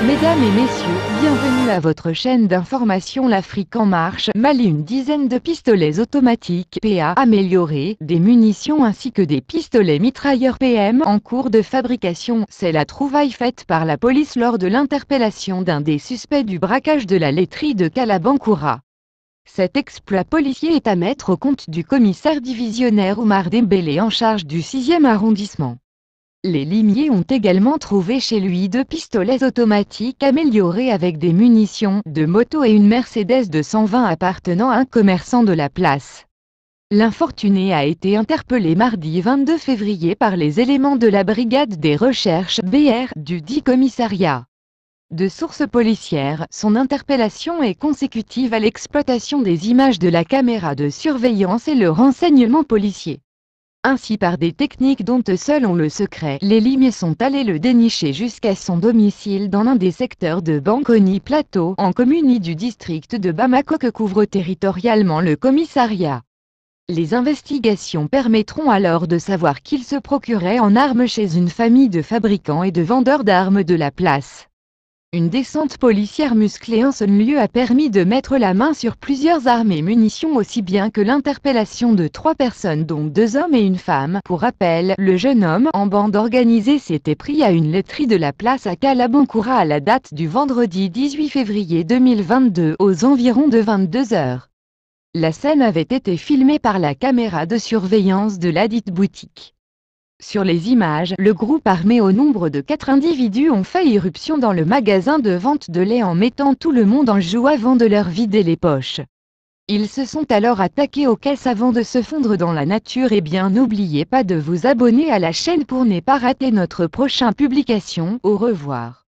Mesdames et messieurs, bienvenue à votre chaîne d'information L'Afrique en marche. Mali, une dizaine de pistolets automatiques PA améliorés, des munitions ainsi que des pistolets mitrailleurs PM en cours de fabrication. C'est la trouvaille faite par la police lors de l'interpellation d'un des suspects du braquage de la laiterie de Kalabankoura. Cet exploit policier est à mettre au compte du commissaire divisionnaire Oumar Dembélé en charge du 6e arrondissement. Les limiers ont également trouvé chez lui 2 pistolets automatiques améliorés avec des munitions de moto et une Mercedes de 120 appartenant à un commerçant de la place. L'infortuné a été interpellé mardi 22 février par les éléments de la brigade des recherches BR du dit commissariat. De sources policières, son interpellation est consécutive à l'exploitation des images de la caméra de surveillance et le renseignement policier. Ainsi, par des techniques dont seuls ont le secret, les limiers sont allés le dénicher jusqu'à son domicile dans l'un des secteurs de Bankoni Plateau, en commune du district de Bamako que couvre territorialement le commissariat. Les investigations permettront alors de savoir qu'il se procurait en armes chez une famille de fabricants et de vendeurs d'armes de la place. Une descente policière musclée en ce lieu a permis de mettre la main sur plusieurs armes et munitions aussi bien que l'interpellation de 3 personnes dont 2 hommes et une femme. Pour rappel, le jeune homme, en bande organisée, s'était pris à une laiterie de la place à Kalabankoura à la date du vendredi 18 février 2022 aux environs de 22 h. La scène avait été filmée par la caméra de surveillance de ladite boutique. Sur les images, le groupe armé au nombre de 4 individus ont fait irruption dans le magasin de vente de lait en mettant tout le monde en joue avant de leur vider les poches. Ils se sont alors attaqués aux caisses avant de se fondre dans la nature. Et bien, n'oubliez pas de vous abonner à la chaîne pour ne pas rater notre prochaine publication. Au revoir.